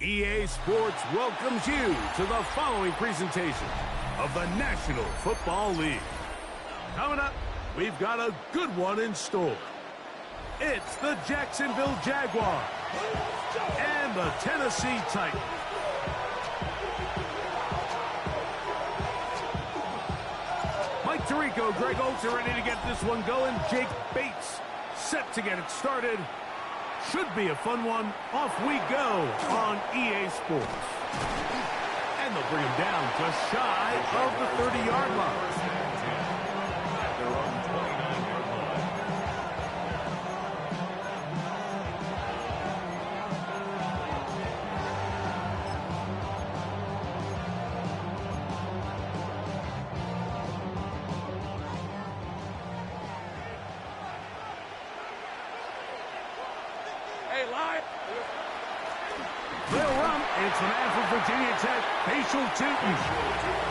EA Sports welcomes you to the following presentation of the National Football League. Coming up, we've got a good one in store. It's the Jacksonville Jaguars and the Tennessee Titans. Mike Tirico, Greg Olsen ready to get this one going. Jake Bates set to get it started. Should be a fun one. Off we go on EA Sports. And they'll bring him down just shy of the 30-yard line. They'll run. It's an man from Virginia Tech, Facial Tootin.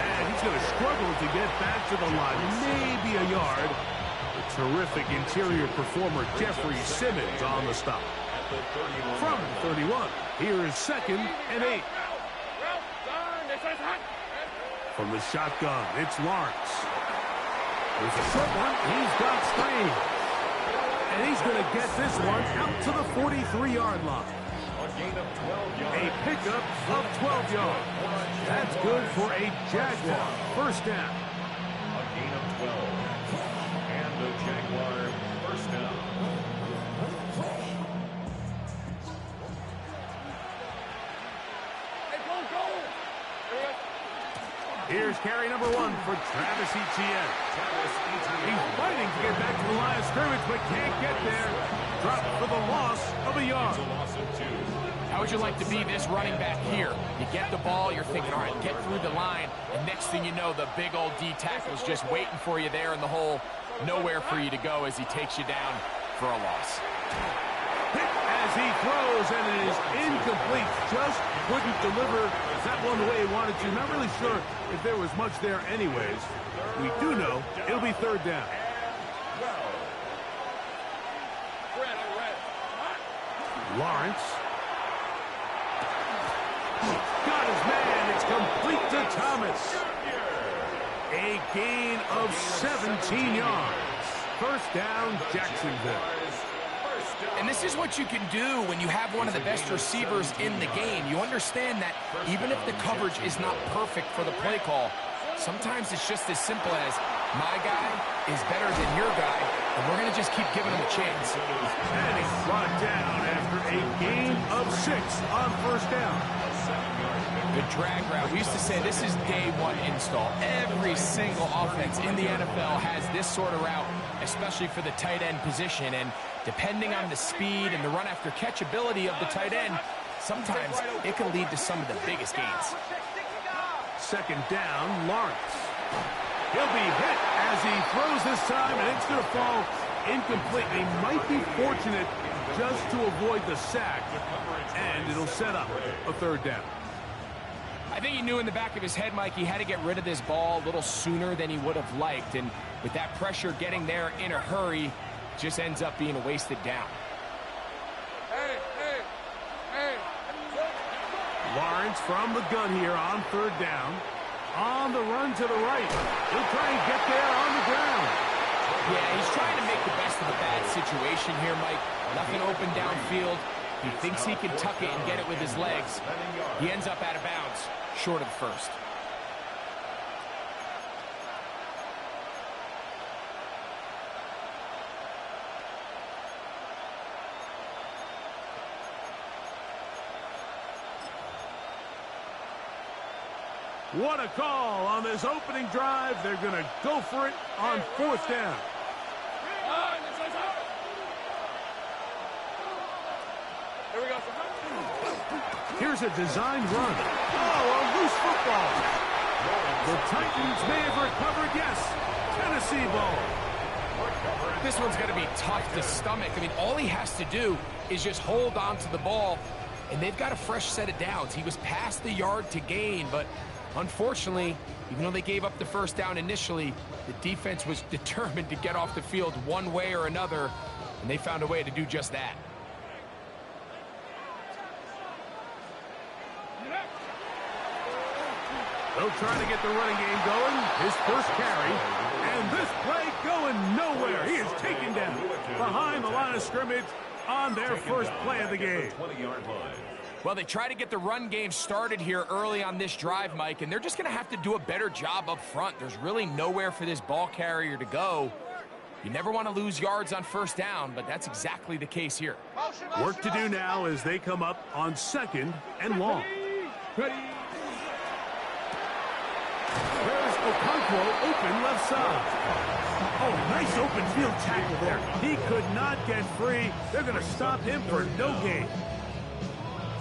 And he's going to struggle to get back to the line. Maybe a yard. The terrific interior performer, Jeffrey Simmons, on the stop. From 31, here is 2nd and 8. From the shotgun, it's Lawrence. There's a short one. He's got Strange. And he's going to get this one out to the 43-yard line. A pickup of 12 yards. That's good for a Jaguar first down. A gain of 12. And the Jaguar first down. Here's carry number 1 for Travis Etienne. He's fighting to get back to the line of scrimmage, but can't get there. Dropped for the loss of a yard. How would you like to be this running back here? You get the ball, you're thinking, all right, get through the line, and next thing you know, the big old D tackle's just waiting for you there in the hole. Nowhere for you to go as he takes you down for a loss. Hit as he throws, and it is incomplete. Just couldn't deliver that one the way he wanted to. Not really sure if there was much there anyways. We do know it'll be 3rd down. Lawrence. Got his man. It's complete to Thomas. A gain of 17 yards. First down, Jacksonville. And this is what you can do when you have one of the best receivers in the game. You understand that even if the coverage is not perfect for the play call, sometimes it's just as simple as my guy is better than your guy, and we're going to just keep giving him a chance. And he's brought down after a gain of 6 on first down. The drag route. We used to say this is day 1 install. Every single offense in the NFL has this sort of route, especially for the tight end position. And depending on the speed and the run after catch ability of the tight end, sometimes it can lead to some of the biggest gains. 2nd down, Lawrence. He'll be hit as he throws this time, and it's going to fall incomplete. He might be fortunate just to avoid the sack, and it'll set up a 3rd down. I think he knew in the back of his head, Mike, he had to get rid of this ball a little sooner than he would have liked. And with that pressure getting there in a hurry, just ends up being a wasted down. Lawrence from the gun here on 3rd down. On the run to the right. He'll try and get there on the ground. Yeah, he's trying to make the best of a bad situation here, Mike. Nothing open downfield. He thinks he can tuck it and get it with his legs. He ends up out of bounds, short of first. What a call on this opening drive. They're going to go for it on 4th down. Here's a designed run. Oh, a loose football. The Titans may have recovered, yes. Tennessee ball. This one's going to be tough to stomach. I mean, all he has to do is just hold on to the ball, and they've got a fresh set of downs. He was past the yard to gain, but unfortunately, even though they gave up the first down initially, the defense was determined to get off the field one way or another, and they found a way to do just that. They'll try to get the running game going. His first carry. And this play going nowhere. He is taken down behind the line of scrimmage on their first play of the game. Well, they try to get the run game started here early on this drive, Mike, and they're just going to have to do a better job up front. There's really nowhere for this ball carrier to go. You never want to lose yards on first down, but that's exactly the case here. Work to do now as they come up on 2nd and long. Ready. There's Okonkwo open left side. Oh, nice open field tackle there. He could not get free. They're going to stop him for no gain.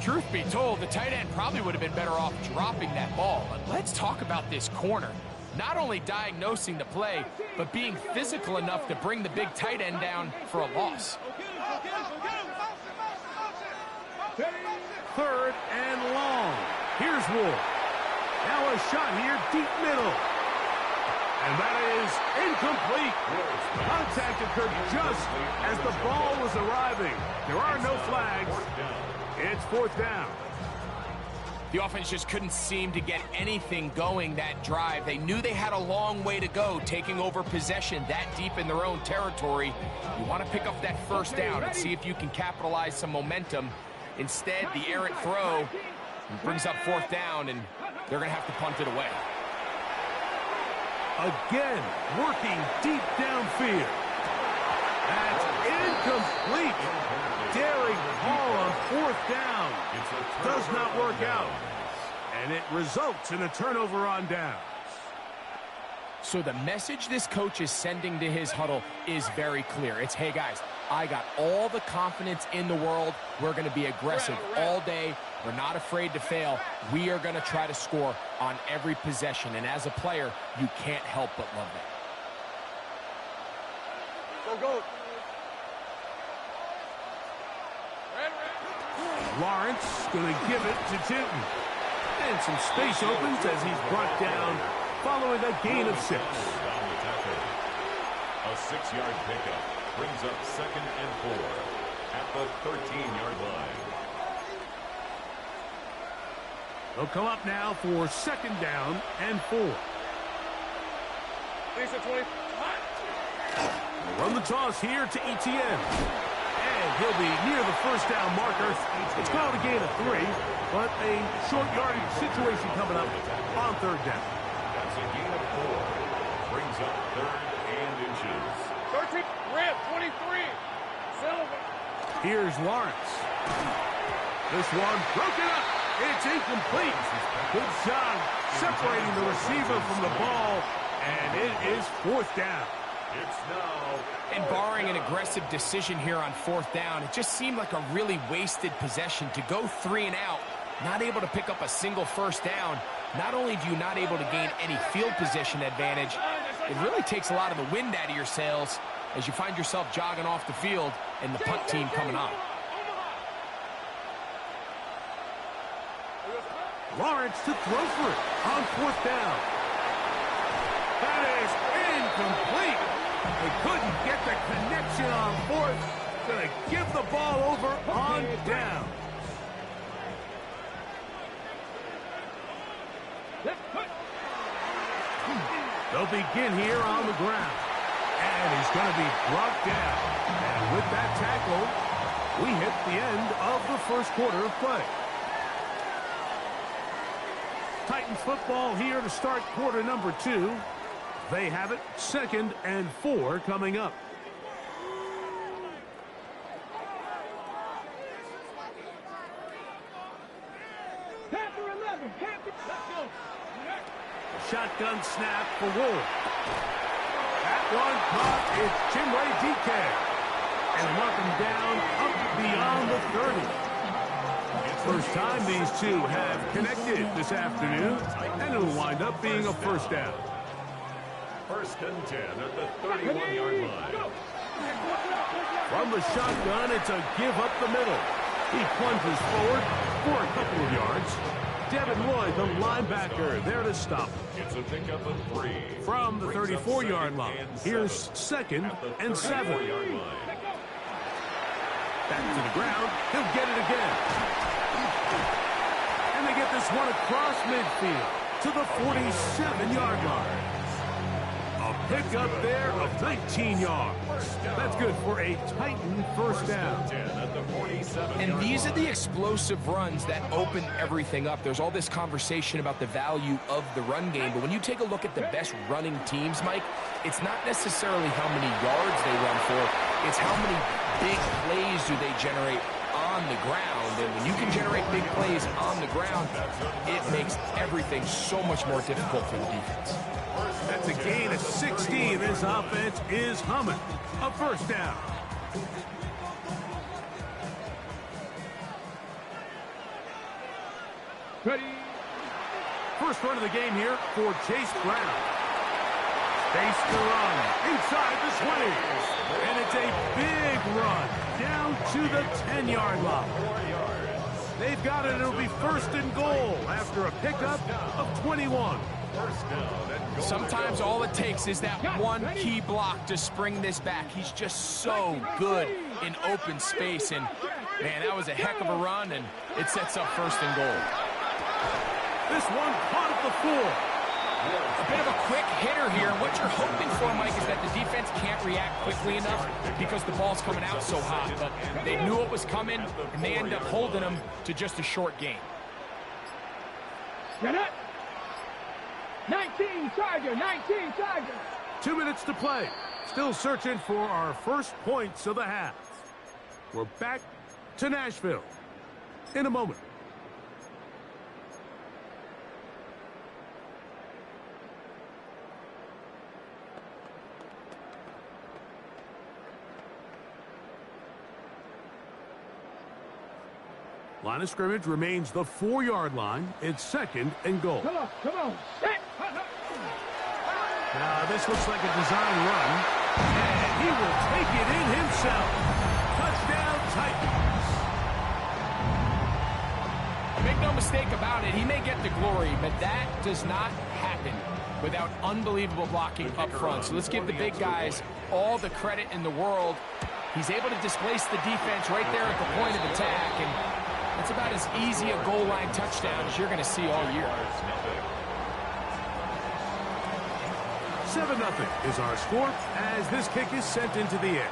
Truth be told, the tight end probably would have been better off dropping that ball. But let's talk about this corner. Not only diagnosing the play, but being physical enough to bring the big tight end down for a loss. 3rd and long. Here's Wolf. Now a shot here, deep middle. And that is incomplete. Contact occurred just as the ball was arriving. There are no flags. It's 4th down. The offense just couldn't seem to get anything going that drive. They knew they had a long way to go, taking over possession that deep in their own territory. You want to pick up that first down and see if you can capitalize some momentum. Instead, the errant throw brings up 4th down, and they're going to have to punt it away. Again, working deep downfield. That's incomplete. Daring haul on 4th down. Does not work out. And it results in a turnover on downs. So the message this coach is sending to his huddle is very clear. It's, hey guys, I got all the confidence in the world. We're going to be aggressive all day. We're not afraid to fail. We are going to try to score on every possession. And as a player, you can't help but love that. Go. Lawrence going to give it to Tinton. And some space opens as he's brought down following a gain of 6. A 6-yard pickup brings up 2nd and 4 at the 13-yard line. They'll come up now for 2nd down and 4. Run the toss here to Etienne. And he'll be near the first down marker. It's called a gain of 3, but a short yardage situation coming up on 3rd down. That's a gain of 4. Brings up 3rd and inches. 13, red, 23. Silver. Here's Lawrence. This one broken up. It's incomplete. Good job separating the receiver from the ball, and it is 4th down. It's now. And barring an aggressive decision here on 4th down, it just seemed like a really wasted possession to go 3 and out, not able to pick up a single first down. Not only do you not able to gain any field position advantage, it really takes a lot of the wind out of your sails as you find yourself jogging off the field and the punt team coming on. Lawrence to throw for it on 4th down. That is incomplete. They couldn't get the connection on 4th. Going to give the ball over on down. They'll begin here on the ground. And he's going to be brought down. And with that tackle, we hit the end of the first quarter of play. Titans football here to start quarter number 2. They have it 2nd and 4 coming up. Shotgun snap for Wolf. That one caught. It's Chinwe DK. And mark him down up beyond the 30. First time these two have connected this afternoon, and it'll wind up being a first down. 1st and 10 at the 31-yard line. From the shotgun, it's a give up the middle. He plunges forward for a couple of yards. Devin Lloyd, the linebacker, there to stop. It's a pickup of 3. From the 34-yard line, here's 2nd and 7. Back to the ground, he'll get it again. And they get this one across midfield. to the 47-yard line. A pickup there of 19 yards. That's good for a Titan first down. And these are the explosive runs that open everything up. There's all this conversation about the value of the run game, but when you take a look at the best running teams, Mike, it's not necessarily how many yards they run for, it's how many big plays do they generate on the ground. And when you can generate big plays on the ground, it makes everything so much more difficult for the defense. That's a gain of 16. This offense is humming. A first down. Ready. First run of the game here for Chase Brown. Space to run. Inside the 20. And it's a big run down to the 10-yard line. They've got it. It'll be first and goal after a pickup of 21. Sometimes all it takes is that one key block to spring this back. He's just so good in open space. And, man, that was a heck of a run, and it sets up first and goal. This one caught at the 4. A bit of a quick hitter here. What you're hoping for, Mike, is that the defense can't react quickly enough because the ball's coming out so hot. But they knew it was coming, and they end up holding them to just a short gain. Get it. 19 Charger, 19 Charger. 2 minutes to play. Still searching for our first points of the half. We're back to Nashville in a moment. Line of scrimmage remains the 4-yard line. It's second and goal. Come on. Set. Now, this looks like a design run, and he will take it in himself. Touchdown, Titans. Make no mistake about it, he may get the glory, but that does not happen without unbelievable blocking up front. So let's give the big guys all the credit in the world. He's able to displace the defense right there at the point of attack, and that's about as easy a goal line touchdown as you're going to see all year. 7-0 is our score as this kick is sent into the air.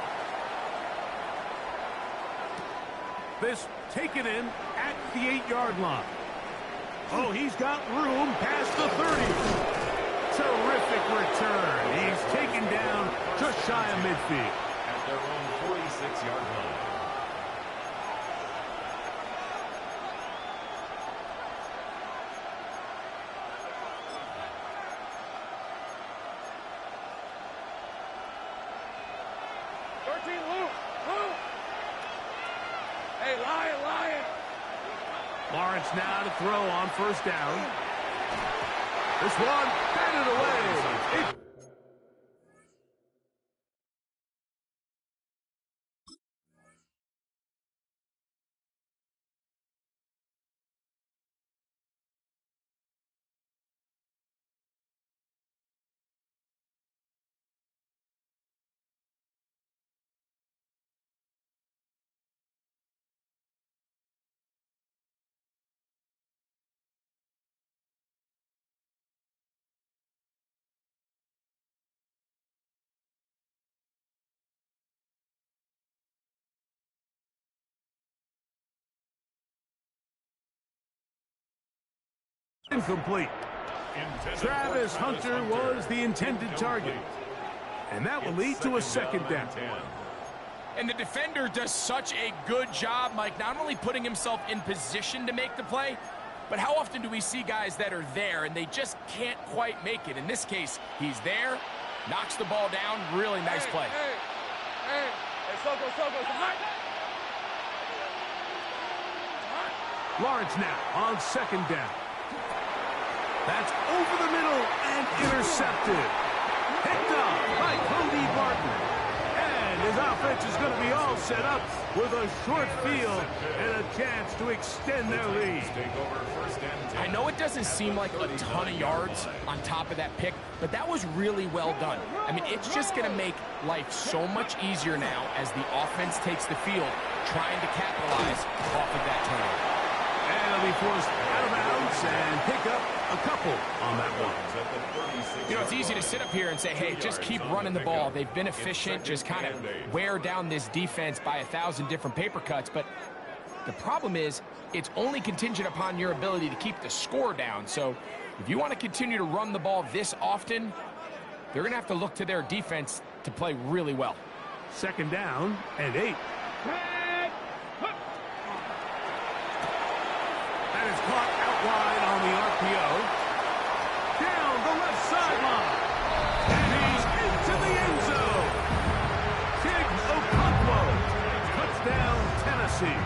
This taken in at the 8-yard line. Oh, he's got room past the 30. Terrific return. He's taken down just shy of midfield. At their own 46-yard line. Lawrence now to throw on first down. This one batted away. Incomplete. Travis Hunter was the intended target. And that will lead to a second down. And the defender does such a good job, Mike, not only putting himself in position to make the play, but how often do we see guys that are there and they just can't quite make it? In this case, he's there, knocks the ball down, really nice play. Hey, Soko, Lawrence now on second down. That's over the middle and intercepted. Picked up by Cody Barton. And his offense is going to be all set up with a short field and a chance to extend their lead. I know it doesn't seem like a ton of yards on top of that pick, but that was really well done. I mean, it's just going to make life so much easier now as the offense takes the field, trying to capitalize off of that turnover. And it'll be forced out of bounds and pick up a couple on that one. You know, it's easy to sit up here and say, hey, just keep running the ball. They've been efficient, just kind of wear down this defense by 1,000 different paper cuts. But the problem is, it's only contingent upon your ability to keep the score down. So if you want to continue to run the ball this often, they're going to have to look to their defense to play really well. 2nd down and 8. That is caught out wide on the RPO. Down the left sideline. And he's into the end zone. Jags Okonkwo. Touchdown, Tennessee.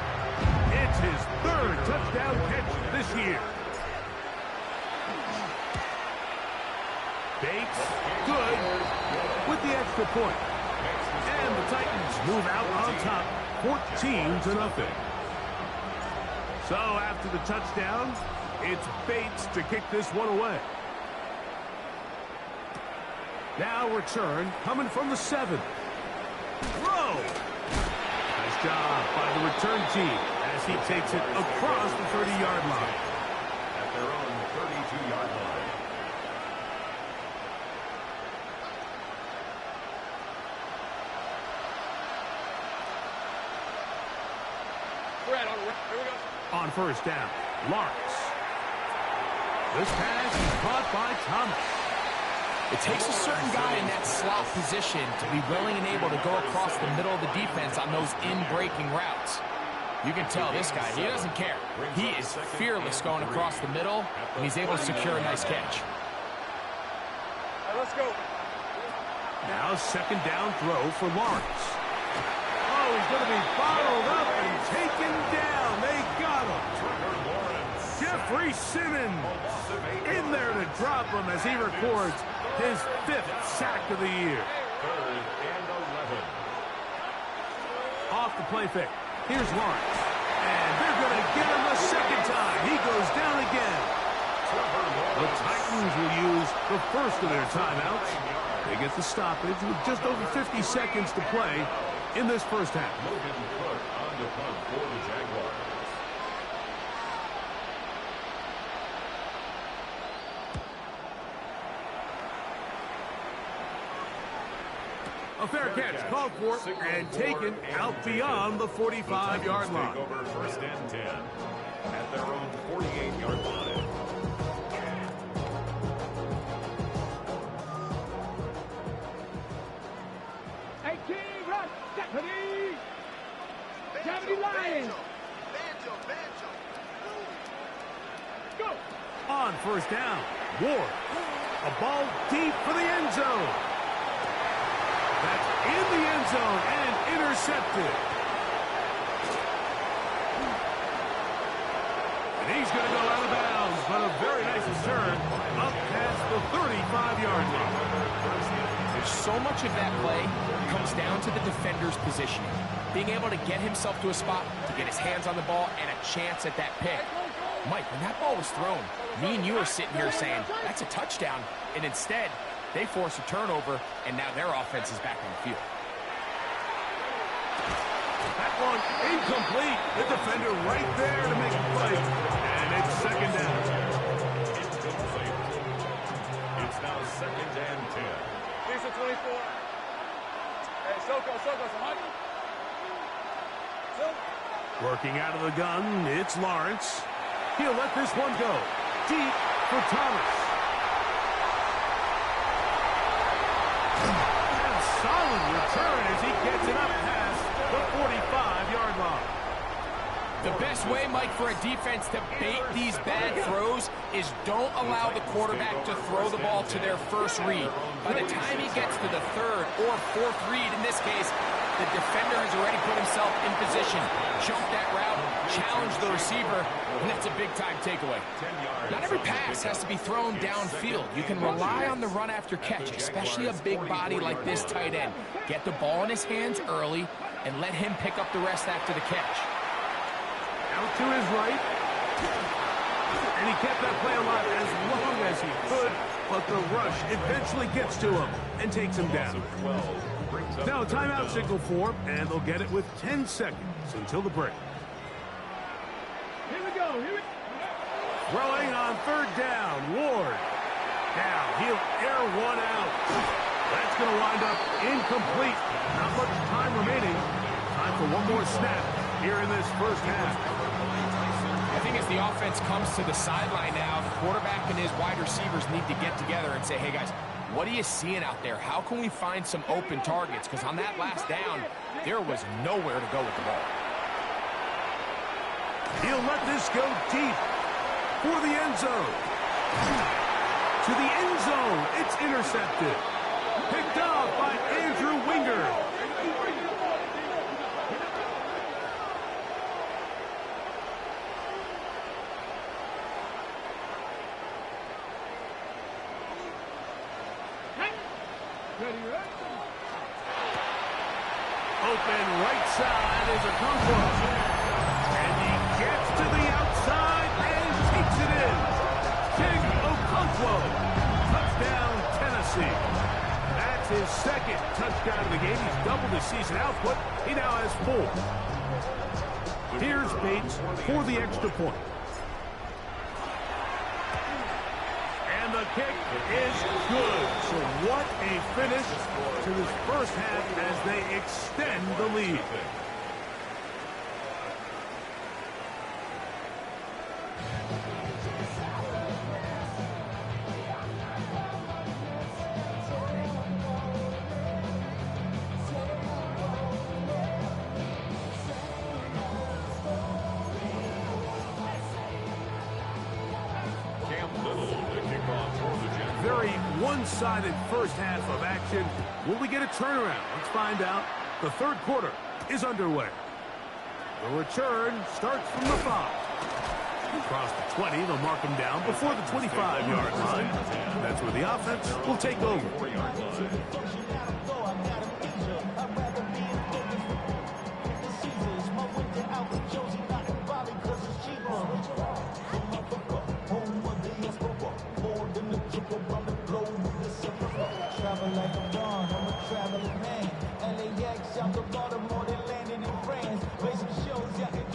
It's his 3rd touchdown catch this year. Bates, good, with the extra point. And the Titans move out on top, 14-0. So after the touchdown, it's Bates to kick this one away. Now return coming from the 7. Throw! Nice job by the return team as he takes it across the 30-yard line. At their own 32-yard line. Here we go. On 1st down, Lawrence. This pass is caught by Thomas. It takes a certain guy in that slot position to be willing and able to go across the middle of the defense on those in-breaking routes. You can tell this guy, he doesn't care. He is fearless going across the middle, and he's able to secure a nice catch. All right, let's go. Now 2nd down throw for Lawrence. Oh, he's going to be bottled up and taken down. They got him. Jeffrey Simmons in there to drop him as he records his 5th sack of the year. 3rd and 11. Off the play fake. Here's Lawrence. And they're going to get him a 2nd time. He goes down again. The Titans will use the first of their timeouts. They get the stoppage with just over 50 seconds to play in this 1st half. Logan Cook on the punt for the Jaguars. A fair catch called for and taken out beyond the 45-yard line. Take over 1st and 10 at their own 48-yard line. Deputy Lions. Go. On 1st down, Ward. A ball deep for the end zone. That's in the end zone and intercepted. And he's going to go out of bounds, but a very nice return up past the 35-yard line. So much of that play comes down to the defender's positioning. Being able to get himself to a spot, to get his hands on the ball, and a chance at that pick. Mike, when that ball was thrown, me and you are sitting here saying, that's a touchdown. And instead, they force a turnover, and now their offense is back on the field. That one incomplete. The defender right there to make the play. And it's 2nd down. Incomplete. It's now 2nd and 10. Lisa 24. Hey, Soko, somebody. Working out of the gun, it's Lawrence. He'll let this one go. Deep for Thomas. And solid return as he gets it up past the 45-yard line. The best way, Mike, for a defense to bait these bad throws is don't allow the quarterback to throw the ball to their first read. By the time he gets to the 3rd or 4th read, in this case, the defender has already put himself in position, jumped that route, challenged the receiver, and that's a big-time takeaway. Not every pass has to be thrown downfield. You can rely on the run after catch, especially a big body like this tight end. Get the ball in his hands early and let him pick up the rest after the catch. Out to his right. And he kept that play alive as long as he could, but the rush eventually gets to him and takes him down. Now a timeout signal for, and they'll get it with 10 seconds until the break. Here we go. Throwing on 3rd down, Ward. Now he'll air one out. That's going to wind up incomplete. Not much time remaining. Time for one more snap here in this first half. I think as the offense comes to the sideline now, the quarterback and his wide receivers need to get together and say, hey, guys, what are you seeing out there? How can we find some open targets? Because on that last down, there was nowhere to go with the ball. He'll let this go deep for the end zone. To the end zone. It's intercepted. Picked up by Andrew Winger. Open right side is Okonkwo. And he gets to the outside and takes it in. King Okonkwo. Touchdown, Tennessee. That's his second touchdown of the game. He's doubled his season output. He now has 4. Here's Bates for the extra point. And the kick is good. So what a finish to this first half as they extend the lead. Very one-sided first half of action. Will we get a turnaround? Let's find out. The third quarter is underway. The return starts from the 5. Across the 20, they'll mark him down before the 25-yard line. That's where the offense will take over.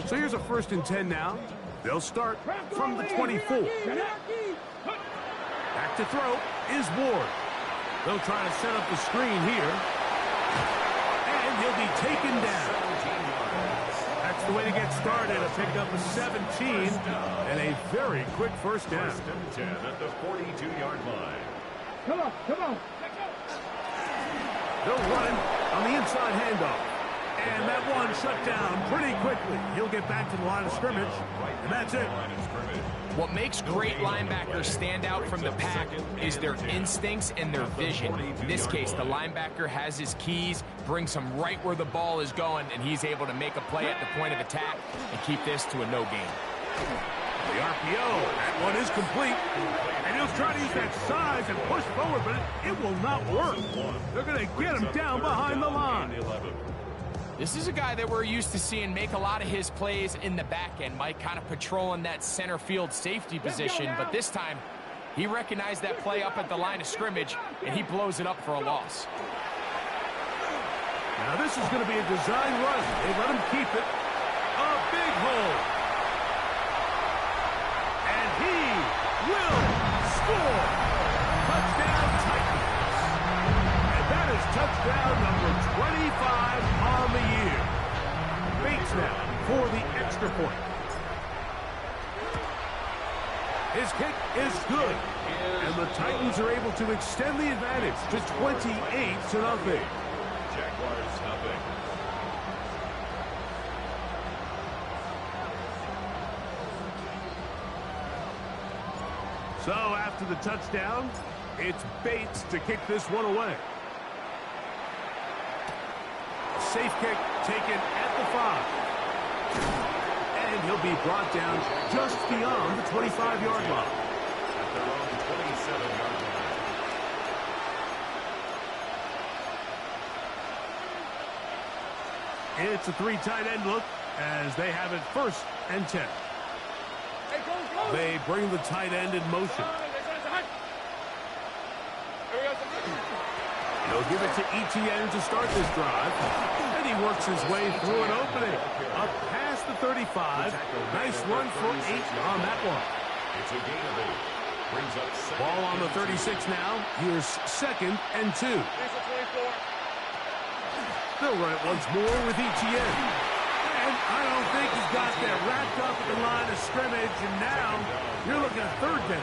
So here's a 1st and 10 now. They'll start from the 24. Back to throw is Ward. They'll try to set up the screen here. And he'll be taken down. That's the way to get started. A pickup of 17 and a very quick first down. 1st and 10 at the 42-yard line. Come on, come on. They'll run on the inside handoff. And that one shut down pretty quickly. He'll get back to the line of scrimmage, and that's it. What makes great linebackers stand out from the pack is their instincts and their vision. In this case, the linebacker has his keys, brings him right where the ball is going, and he's able to make a play at the point of attack and keep this to a no gain. The RPO, that one is complete. And he'll try to use that size and push forward, but it will not work. They're going to get him down behind the line. This is a guy that we're used to seeing make a lot of his plays in the back end, Mike, kind of patrolling that center field safety position. But this time, he recognized that play up at the line of scrimmage, and he blows it up for a loss. Now this is going to be a design run. They let him keep it. A big hole. And he will score. Touchdown Titans. And that is touchdown number 25 on the year. Bates now for the extra point. His kick is good. And the Titans are able to extend the advantage to 28-0. Jaguars nothing. So after the touchdown, it's Bates to kick this one away. Safe kick taken at the 5. And he'll be brought down just beyond the 25-yard line. At their own 27-yard line. It's a 3 tight end look as they have it 1st and 10. They bring the tight end in motion. He'll give it to Etienne to start this drive. And he works his way through an opening. Up past the 35. Nice run for 8 on that one. It's a gain of 8. Brings up second. Ball on the 36 now. Here's 2nd and 2. These are 24. They'll run it once more with Etienne. And I don't think he's got that wrapped up at the line of scrimmage. And now you're looking at 3rd down.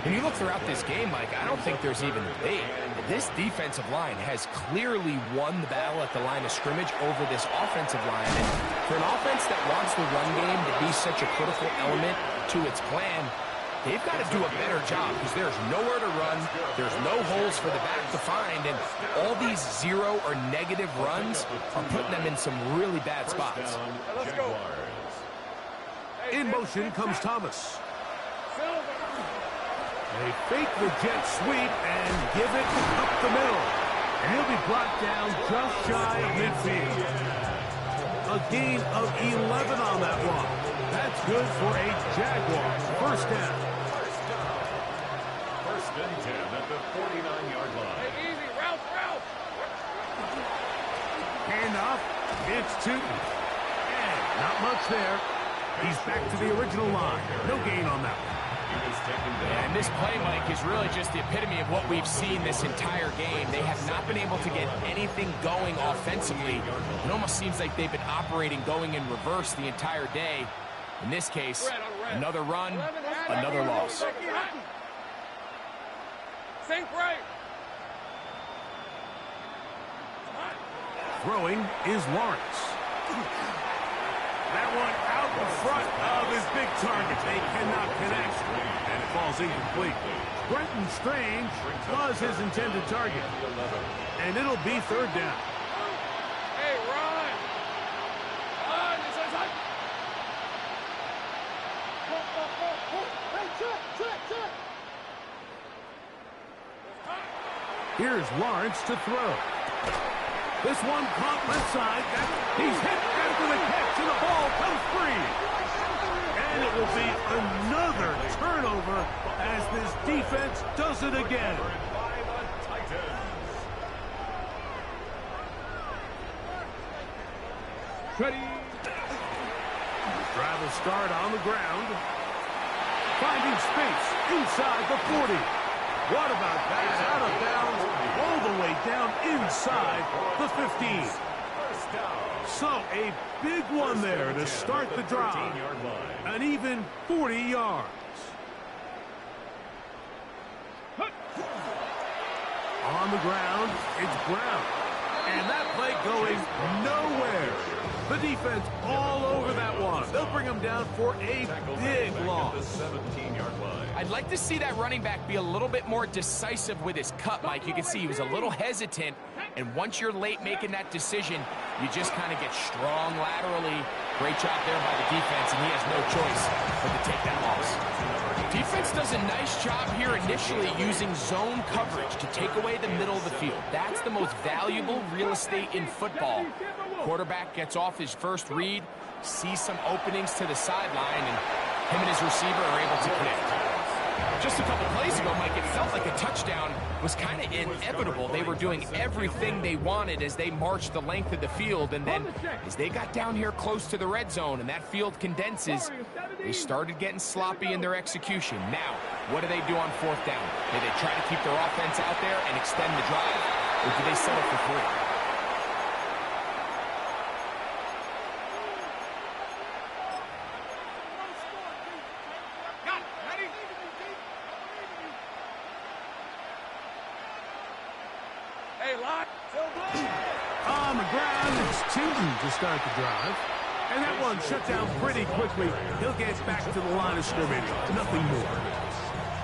When you look throughout this game, Mike, I don't think there's even a debate. This defensive line has clearly won the battle at the line of scrimmage over this offensive line. And for an offense that wants the run game to be such a critical element to its plan, they've got to do a better job because there's nowhere to run. There's no holes for the back to find. And all these 0 or negative runs are putting them in some really bad spots. Let's go. In motion comes Thomas. They fake the jet sweep and give it up the middle. And he'll be brought down just shy of midfield. A gain of 11 on that one. That's good for a Jaguar. 1st down. 1st and 10 at the 49-yard line. Hey, easy. Route. Hand off. It's Tootin. And not much there. He's back to the original line. No gain on that one. And this play, Mike, is really just the epitome of what we've seen this entire game. They have not been able to get anything going offensively. It almost seems like they've been operating going in reverse the entire day. In this case, another run, another loss. Sink right. Throwing is Lawrence. That one out in front of his big target. They cannot connect. And it falls incomplete. Brenton Strange was his intended target. And it'll be 3rd down. Hey, run. Run. Here's Lawrence to throw. This one caught left side. He's hit after the catch, and the ball comes free. And it will be another turnover as this defense does it again. Ready. Drive will start on the ground. Finding space inside the 40. What about that? Out of bounds, all the way down inside the 15. So a big one there to start the drive. An even 40 yards. On the ground, it's Brown. And that play going nowhere. The defense all over that one. They'll bring him down for a big loss. I'd like to see that running back be a little bit more decisive with his cut, Mike. You can see he was a little hesitant, and once you're late making that decision, you just kind of get strong laterally. Great job there by the defense, and he has no choice but to take that loss. Defense does a nice job here initially using zone coverage to take away the middle of the field. That's the most valuable real estate in football. Quarterback gets off his first read, sees some openings to the sideline, and him and his receiver are able to connect. Just a couple plays ago, Mike, it felt like a touchdown was kind of inevitable. They were doing everything they wanted as they marched the length of the field, and then as they got down here close to the red zone and that field condenses, they started getting sloppy in their execution. Now, what do they do on 4th down? Do they try to keep their offense out there and extend the drive, or do they settle for 3? On the ground, it's Tootin to start the drive. And that one shut down pretty quickly. He'll get back to the line of scrimmage. Nothing more.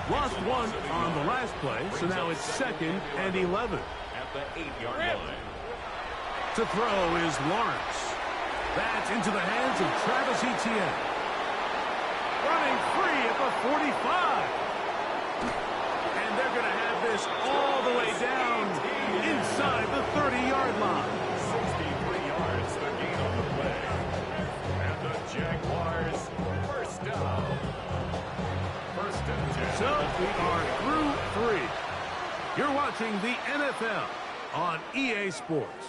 Lost one on the last play, so now it's 2nd and 11. At the 8-yard line. To throw is Lawrence. That's into the hands of Travis Etienne. Running free at the 45. And they're going to have this all the way down inside the 30-yard line. 63 yards, the gain on the play. And the Jaguars, 1st down. 1st and 10. So we are through 3. You're watching the NFL on EA Sports.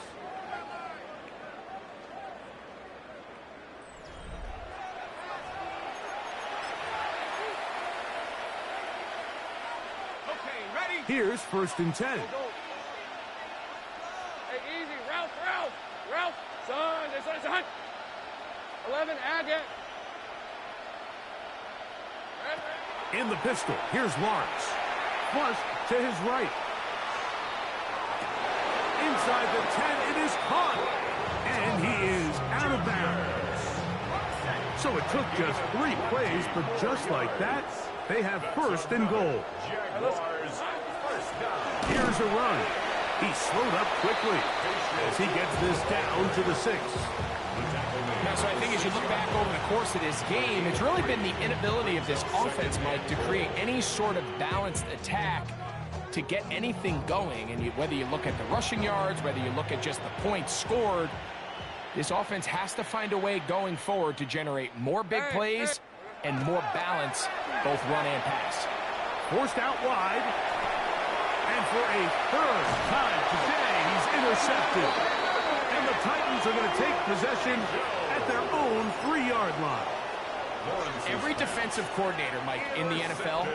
Here's 1st and 10. Hey, easy. Ralph, Ralph. Ralph. Son, son. 11, add it. In the pistol, here's Lawrence. Flush to his right. Inside the 10, it is caught. And he is out of bounds. So it took just 3 plays, but just like that, they have 1st and goal. Jaguars, first down. Here's a run. He slowed up quickly as he gets this down to the 6. Now, so I think as you look back over the course of this game, it's really been the inability of this offense, Mike, to create any sort of balanced attack to get anything going. And whether you look at the rushing yards, whether you look at just the points scored, this offense has to find a way going forward to generate more big plays and more balance, both run and pass. Forced out wide. And for a 3rd time today, he's intercepted. And the Titans are going to take possession at their own 3-yard line. Every defensive coordinator, Mike, in the NFL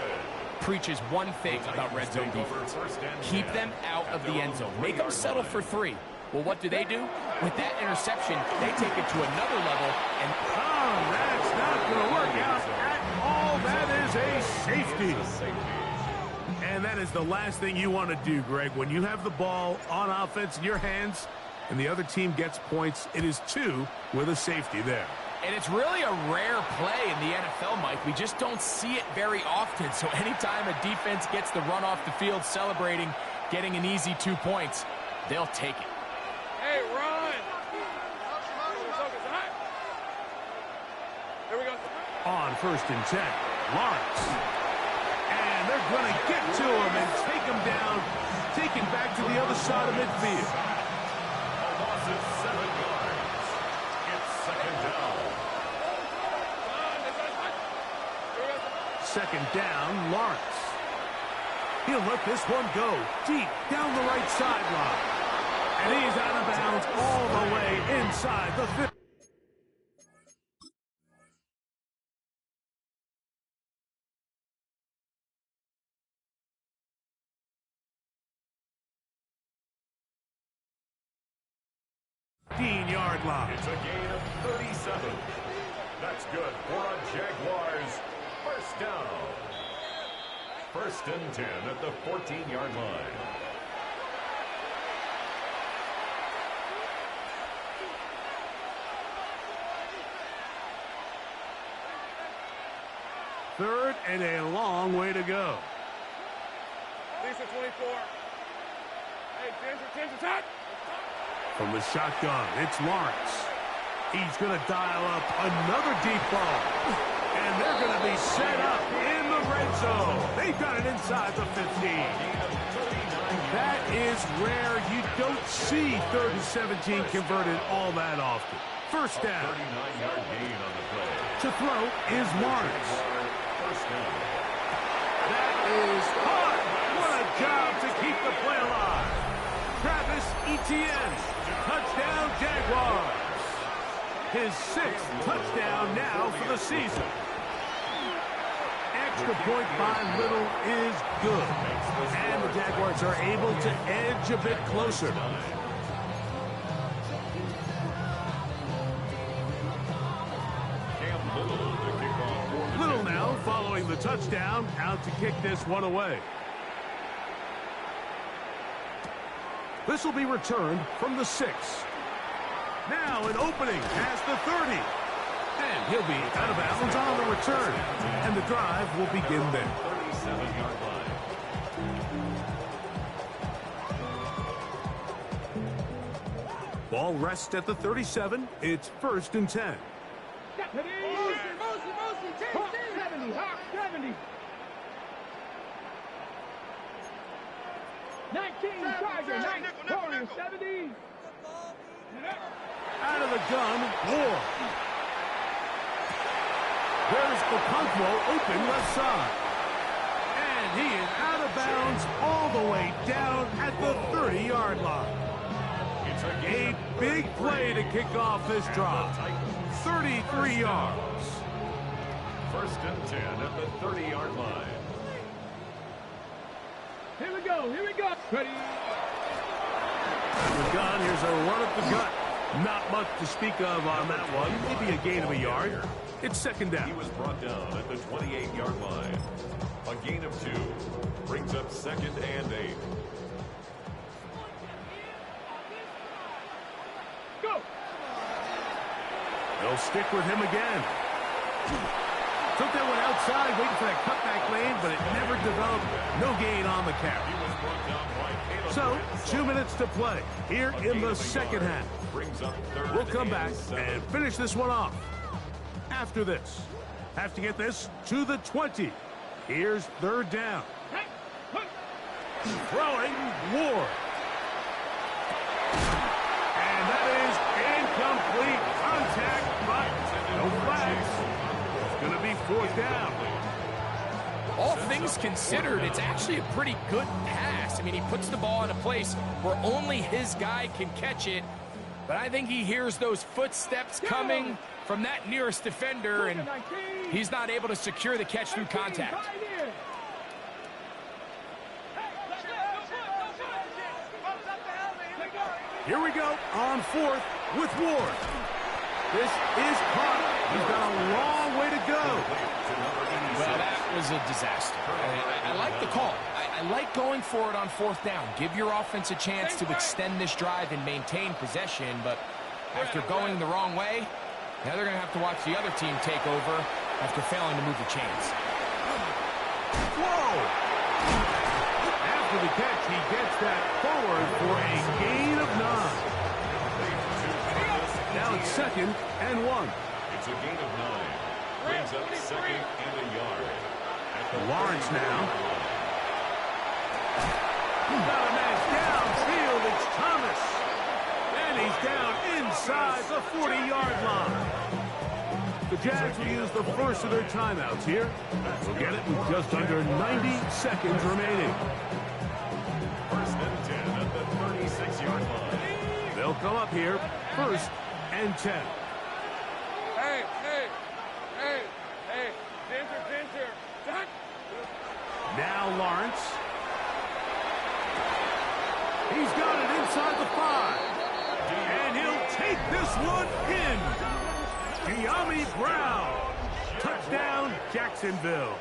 preaches one thing about red zone defense. Keep them out of the end zone. Make them settle for 3. Well, what do? With that interception, they take it to another level. And that's not going to work out at all. That is a safety. And that is the last thing you want to do, Greg. When you have the ball on offense in your hands and the other team gets points, it is 2 with a safety there. And it's really a rare play in the NFL, Mike. We just don't see it very often. So anytime a defense gets the run off the field celebrating, getting an easy 2 points, they'll take it. Hey, run. Here we go. On 1st and 10, Lawrence. And they're going to get to him and take him down, take him back to the other side of midfield. A loss of 7 yards. It's 2nd down. 2nd down, Lawrence. He'll let this one go deep down the right sideline. And he's out of bounds all the way inside the 50. Yard line. It's a gain of 37. That's good for a Jaguars 1st down. 1st and 10 at the 14-yard line. Third and a long way to go. Lisa 24. Hey, Ginger, touch. From the shotgun, it's Lawrence. He's going to dial up another deep ball. And they're going to be set up in the red zone. They've got it inside the 15. That is rare. You don't see 3rd and 17 converted all that often. 1st down. 39-yard gain on the play. To throw is Lawrence. 1st down. That is hard. What a job to keep the play alive. Travis Etienne. Touchdown, Jaguars. His 6th touchdown now for the season. Extra point by Little is good. And the Jaguars are able to edge a bit closer. Little now following the touchdown, out to kick this one away. This will be returned from the 6. Now an opening past the 30. And he'll be out of bounds on the return. And the drive will begin there. 37-yard line. Ball rests at the 37. It's 1st and 10. 19, Tiger, 70. Out of the gun, Ward. There's Okonkwo open left side. And he is out of bounds all the way down at the 30-yard line. A big play to kick off this drive. 33 yards. 1st and 10 at the 30-yard line. go. Here we go. Ready. The gun, here's a run at the gut. Not much to speak of on that one. Maybe a gain of a yard. It's second down. He was brought down at the 28-yard line. A gain of 2 brings up second and 8. Go. They'll stick with him again. Took that one outside, waiting for that cutback lane, but it never developed. No gain on the carry. So, 2 minutes to play here in the second half. We'll come back and finish this one off. After this, have to get this to the 20. Here's third down. Throwing Ward. And that is incomplete contact, but no flags. It's going to be fourth down. All things considered, it's actually a pretty good pass. I mean, he puts the ball in a place where only his guy can catch it. But I think he hears those footsteps coming from that nearest defender, and he's not able to secure the catch through contact. Here we go on fourth with Ward. This is caught. He's got a long way to go. Well, that was a disaster. I like the call. I like going for it on fourth down. Give your offense a chance to extend this drive and maintain possession, but after going the wrong way, now they're going to have to watch the other team take over after failing to move the chains. Whoa! After the catch, he gets that forward for a gain of 9. Now it's second and 1. It's a gain of 9. Brings up second and a yard. Lawrence now. He's got a man downfield. It's Thomas. And he's down inside the 40-yard line. The Jags will use the first of their timeouts here. We'll get it with just under 90 seconds remaining. First and 10 at the 36-yard line. They'll come up here, first and 10. Hey. Ginger. Done. Now Lawrence. He's got it inside the 5. And he'll take this one in. De'Ami Brown. Touchdown, Jacksonville.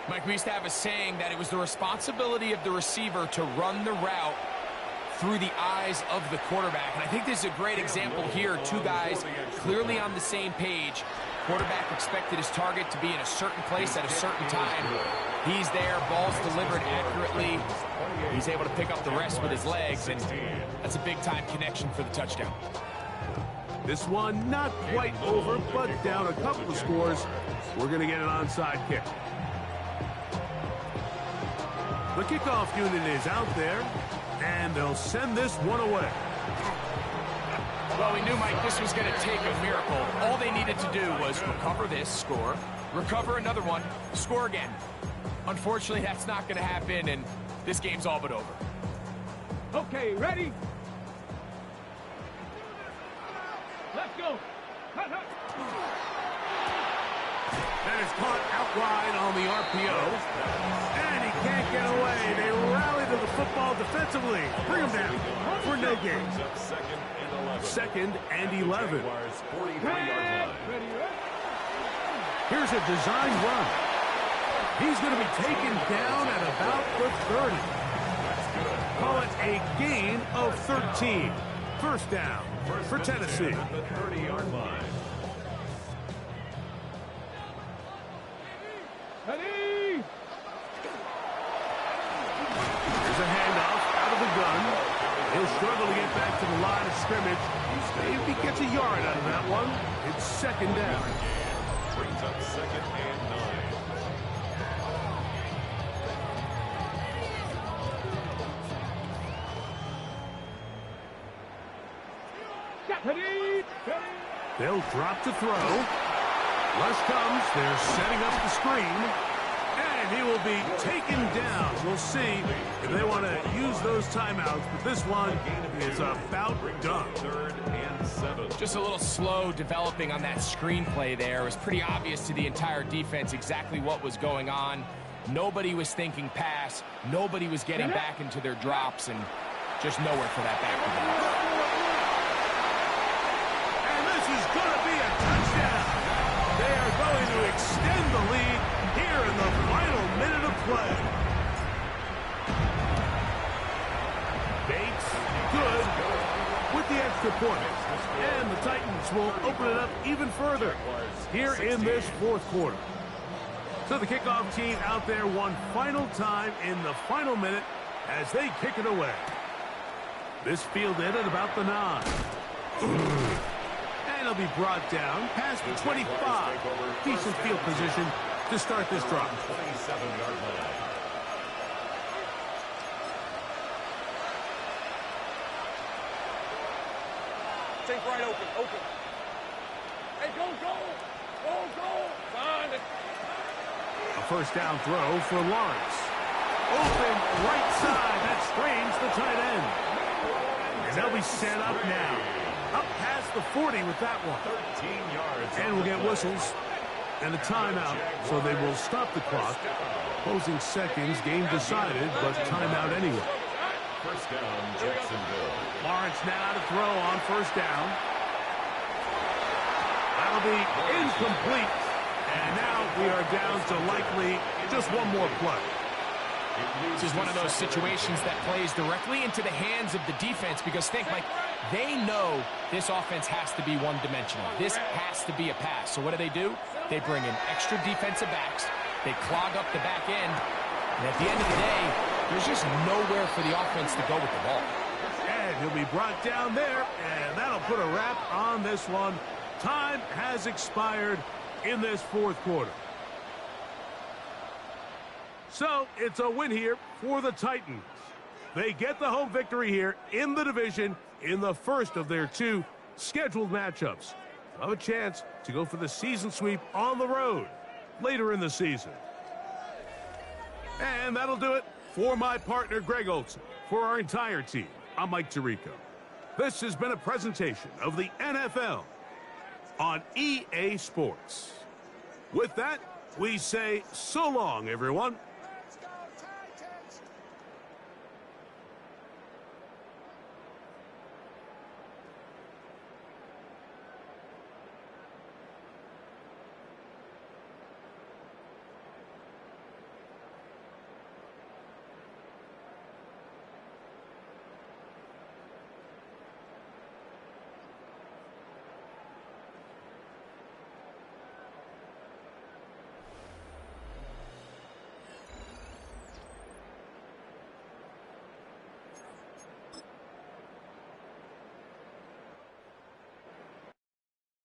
Mike, we used to have a saying that it was the responsibility of the receiver to run the route through the eyes of the quarterback. And I think this is a great example here. Two guys clearly on the same page. Quarterback expected his target to be in a certain place at a certain time. He's there, ball's delivered accurately. He's able to pick up the rest with his legs, and that's a big-time connection for the touchdown. This one not quite over, but down a couple of scores. We're going to get an onside kick. The kickoff unit is out there, and they'll send this one away. Well, we knew, Mike, this was going to take a miracle. All they needed to do was recover this, score, recover another one, score again. Unfortunately, that's not going to happen, and this game's all but over. Okay, ready? Let's go. That is caught out wide on the RPO. And he can't get away. They rally to the football defensively. Bring him down for no gain. Second and 11. Here's a design run. He's going to be taken down at about the 30. Call it a gain of 13. First down for Tennessee. At the 30-yard line. Ready? There's a handoff out of the gun. He'll struggle to get back to the line of scrimmage. Maybe he gets a yard out of that one. It's second down. Brings up second and 9. Ready? They'll drop to throw. Rush comes. They're setting up the screen. And he will be taken down. We'll see if they want to use those timeouts. But this one is about done. Third and 7. Just a little slow developing on that screenplay there. It was pretty obvious to the entire defense exactly what was going on. Nobody was thinking pass. Nobody was getting back into their drops, and just nowhere for that back to go. And this is going to be a touchdown. They are going to extend the lead here in the final minute of play. Bates, good, with the extra point. And the Titans will open it up even further here in this fourth quarter. So the kickoff team out there one final time in the final minute as they kick it away. This fielded at about the 9. And it'll be brought down past the 25. Decent field position to start this drive. 27-yard line. Take right open. Hey, go. Son, A first down throw for Lawrence. Open right side. That strains the tight end. And they'll be set up now. Up past the 40 with that one. 13 yards. And we'll get whistles and a timeout, so they will stop the clock. Closing seconds, game decided, but timeout anyway. First down, Jacksonville. Lawrence now to throw on first down. That'll be incomplete. And now we are down to likely just one more play. This is one of those situations that plays directly into the hands of the defense because they know this offense has to be one-dimensional. This has to be a pass. So what do? They bring in extra defensive backs. They clog up the back end. And at the end of the day, there's just nowhere for the offense to go with the ball. And he'll be brought down there, and that'll put a wrap on this one. Time has expired in this fourth quarter. So it's a win here for the Titans. They get the home victory here in the division in the first of their 2 scheduled matchups. They'll have a chance to go for the season sweep on the road later in the season. And that'll do it for my partner, Greg Olson. For our entire team, I'm Mike Tirico. This has been a presentation of the NFL on EA Sports. With that, we say so long, everyone.